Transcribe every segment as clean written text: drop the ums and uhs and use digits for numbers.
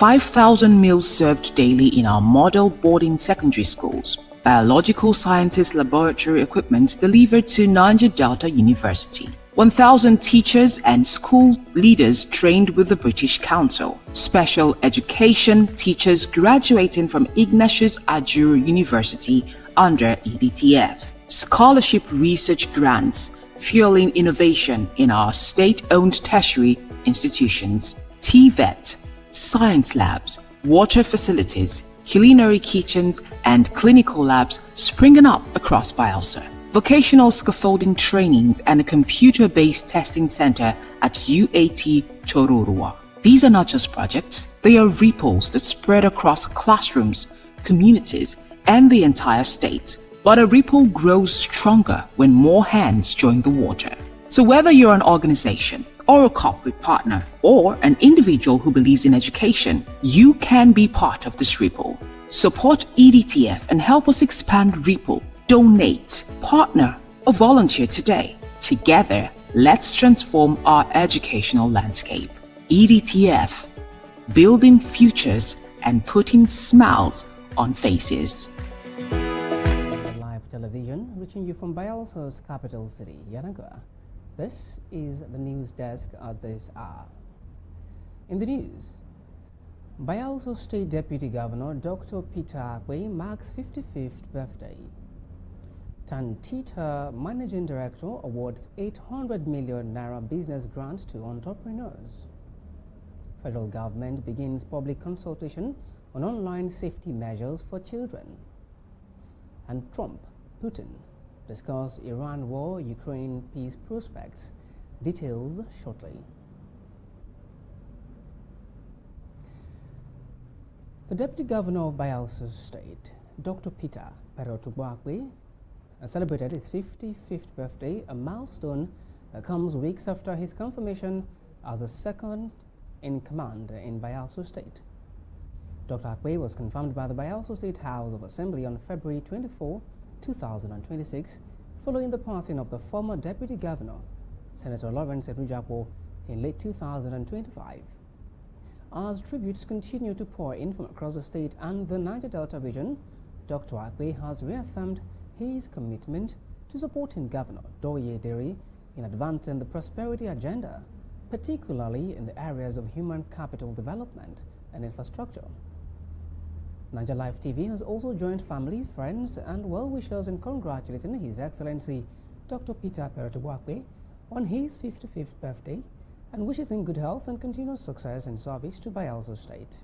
5,000 meals served daily in our model boarding secondary schools. Biological sciences laboratory equipment delivered to Niger Delta University. 1,000 teachers and school leaders trained with the British Council. Special education teachers graduating from Ignatius Ajuru University under EDTF. Scholarship research grants fueling innovation in our state-owned tertiary institutions. TVET, science labs, water facilities, culinary kitchens and clinical labs springing up across Bielsa. Vocational scaffolding trainings and a computer-based testing center at UAT Chororua. These are not just projects, they are ripples that spread across classrooms, communities, and the entire state. But a ripple grows stronger when more hands join the water. So whether you're an organization, or a corporate partner, or an individual who believes in education, you can be part of this ripple. Support EDTF and help us expand Ripple. Donate, partner, or volunteer today. Together, let's transform our educational landscape. EDTF, building futures and putting smiles on faces. Live television reaching you from Bielsa's capital city, Yanagua. This is the news desk at this hour. In the news, Bielsa State Deputy Governor Dr. Peter Akwe marks 55th birthday. Tantita Managing Director awards 800 million naira business grant to entrepreneurs. Federal government begins public consultation on online safety measures for children. And Trump, Putin discuss Iran war, Ukraine peace prospects. Details shortly. The Deputy Governor of Bielsa State, Dr. Peter Akwe, celebrated his 55th birthday, a milestone that comes weeks after his confirmation as the second in command in Bielsa State. Dr. Akwe was confirmed by the Bielsa State House of Assembly on February 24, 2026, following the passing of the former Deputy Governor, Senator Lawrence Erujapo, in late 2025. As tributes continue to pour in from across the state and the Niger Delta region, Dr. Akwe has reaffirmed his commitment to supporting Governor Doye Diri in advancing the prosperity agenda, particularly in the areas of human capital development and infrastructure. Niger Live TV has also joined family, friends, and well-wishers in congratulating His Excellency Dr. Peter Akwe on his 55th birthday and wishes him good health and continued success in service to Bielsa State.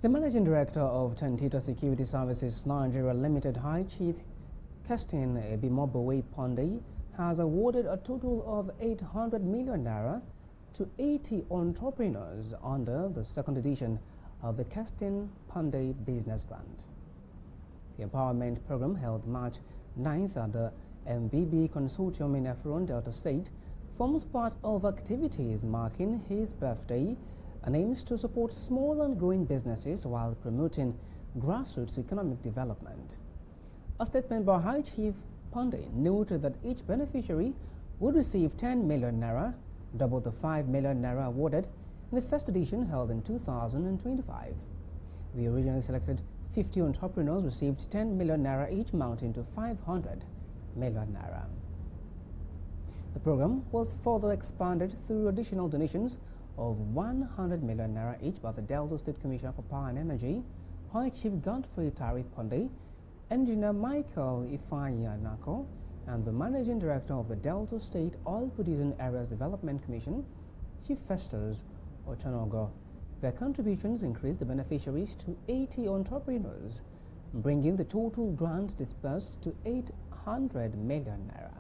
The Managing Director of Tantita Security Services Nigeria Limited, High Chief Kestin Ebimobowe Pandey, has awarded a total of 800 million naira to 80 entrepreneurs under the second edition of the Kestin Pandey Business Grant. The empowerment program held March 9th at the MBB Consortium in Efron, Delta State, forms part of activities marking his birthday and aims to support small and growing businesses while promoting grassroots economic development. A statement by High Chief Pandey noted that each beneficiary would receive 10 million naira, double the 5 million naira awarded in the first edition held in 2025. The originally selected 50 entrepreneurs received 10 million naira each, amounting to 500 million naira. The program was further expanded through additional donations of 100 million naira each by the Delta State Commissioner for Power and Energy, High Chief Godfrey Tari Pandey, Engineer Michael Ifeanyi, and the Managing Director of the Delta State Oil Producing Areas Development Commission, Chief Festus Ochanogo. Their contributions increased the beneficiaries to 80 entrepreneurs, bringing the total grant disbursed to 800 million naira.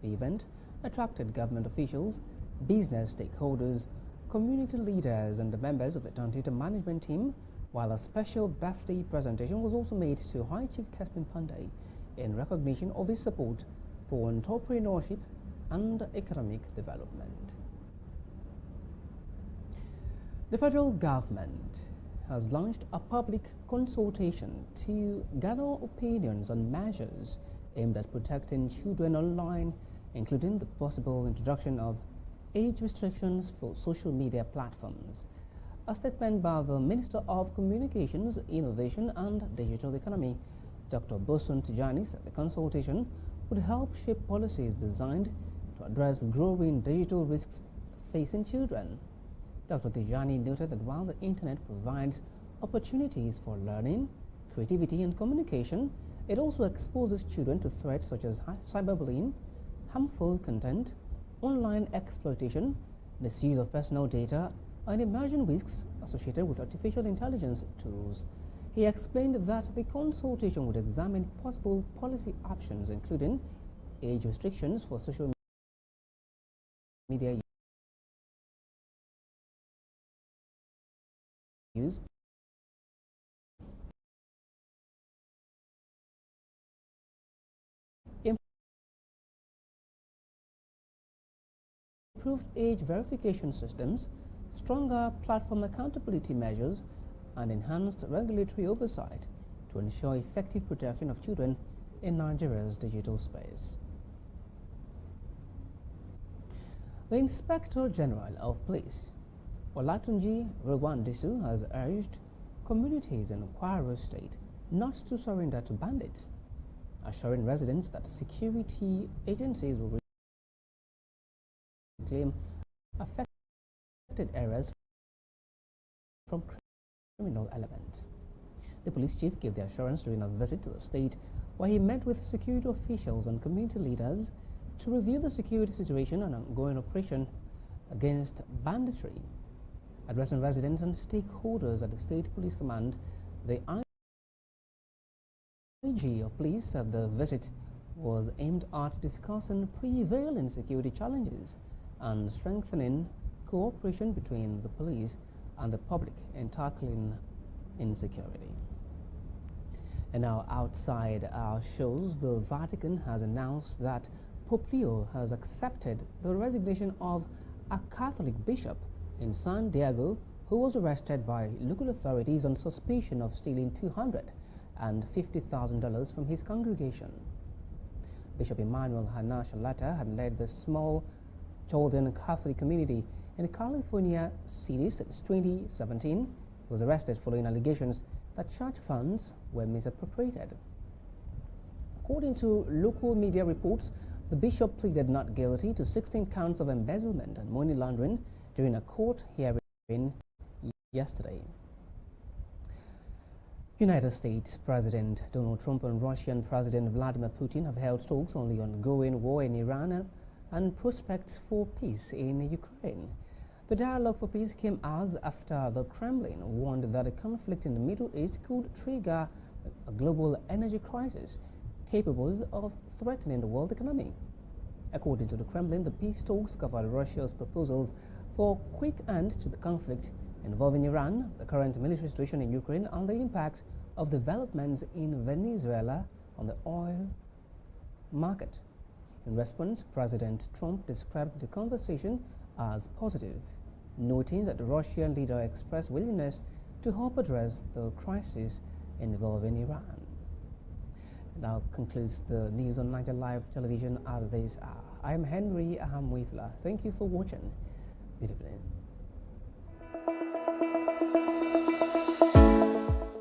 The event attracted government officials, business stakeholders, community leaders, and the members of the Tantita management team, while a special birthday presentation was also made to High Chief Kestin Pandey in recognition of his support for entrepreneurship and economic development. The federal government has launched a public consultation to gather opinions on measures aimed at protecting children online, including the possible introduction of age restrictions for social media platforms. A statement by the Minister of Communications, Innovation and Digital Economy, Dr. Bosun Tijani, said the consultation would help shape policies designed to address growing digital risks facing children. Dr. Tijani noted that while the Internet provides opportunities for learning, creativity and communication, it also exposes children to threats such as cyberbullying, harmful content, online exploitation, misuse of personal data, and emerging risks associated with artificial intelligence tools. He explained that the consultation would examine possible policy options, including age restrictions for social media use, improved age verification systems, stronger platform accountability measures, and enhanced regulatory oversight to ensure effective protection of children in Nigeria's digital space. The Inspector General of Police, Olatunji Rwandisu, has urged communities in Kwara State not to surrender to bandits, assuring residents that security agencies will reclaim affected areas from criminal elements. The police chief gave the assurance during a visit to the state, where he met with security officials and community leaders to review the security situation and ongoing operation against banditry. Addressing residents and stakeholders at the State Police Command, the IG of Police said the visit was aimed at discussing prevailing security challenges and strengthening cooperation between the police and the public in tackling insecurity. And now, outside our shows, the Vatican has announced that Pope Leo has accepted the resignation of a Catholic bishop in San Diego who was arrested by local authorities on suspicion of stealing $250,000 from his congregation. Bishop Emmanuel Hana Shalata had led the small Chaldean Catholic community in California City since 2017. He was arrested following allegations that church funds were misappropriated. According to local media reports, the bishop pleaded not guilty to 16 counts of embezzlement and money laundering during a court hearing yesterday. United States President Donald Trump and Russian President Vladimir Putin have held talks on the ongoing war in Iran and prospects for peace in Ukraine. The dialogue for peace came as after the Kremlin warned that a conflict in the Middle East could trigger a global energy crisis capable of threatening the world economy. According to the Kremlin, the peace talks covered Russia's proposals for a quick end to the conflict involving Iran, the current military situation in Ukraine, and the impact of developments in Venezuela on the oil market. In response, President Trump described the conversation as positive, noting that the Russian leader expressed willingness to help address the crisis involving Iran. Now concludes the news on Niger Live Television at this hour. I am Henry Ahamuefula. Thank you for watching. Good evening.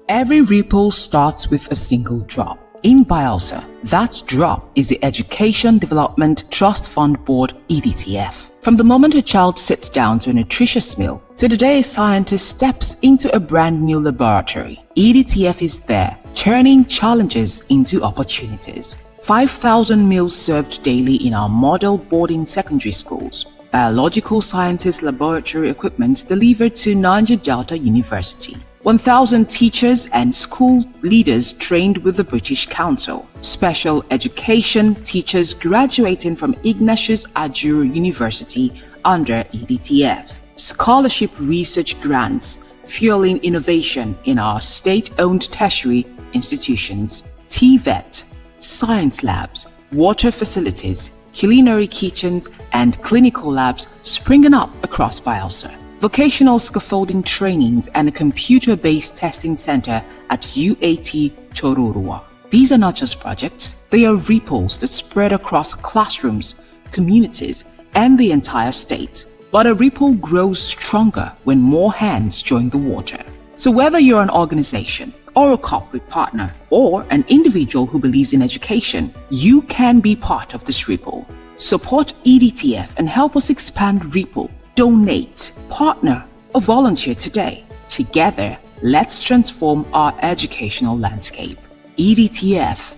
Every ripple starts with a single drop. In Bielsa, that drop is the Education Development Trust Fund Board EDTF. From the moment a child sits down to a nutritious meal to the day a scientist steps into a brand new laboratory, EDTF is there, turning challenges into opportunities. 5,000 meals served daily in our model boarding secondary schools. Biological sciences laboratory equipment delivered to Niger Delta University. 1,000 teachers and school leaders trained with the British Council. Special education teachers graduating from Ignatius Ajuru University under EDTF. Scholarship research grants fueling innovation in our state-owned tertiary institutions. TVET, science labs, water facilities, culinary kitchens, and clinical labs springing up across Bielsa. Vocational scaffolding trainings and a computer-based testing center at UAT Chororua. These are not just projects, they are ripples that spread across classrooms, communities, and the entire state. But a ripple grows stronger when more hands join the water. So whether you're an organization or a corporate partner or an individual who believes in education, you can be part of this ripple. Support EDTF and help us expand Ripple. Donate, partner, or volunteer today. Together, let's transform our educational landscape. EDTF,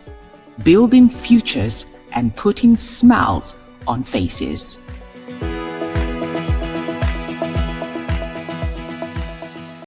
building futures and putting smiles on faces.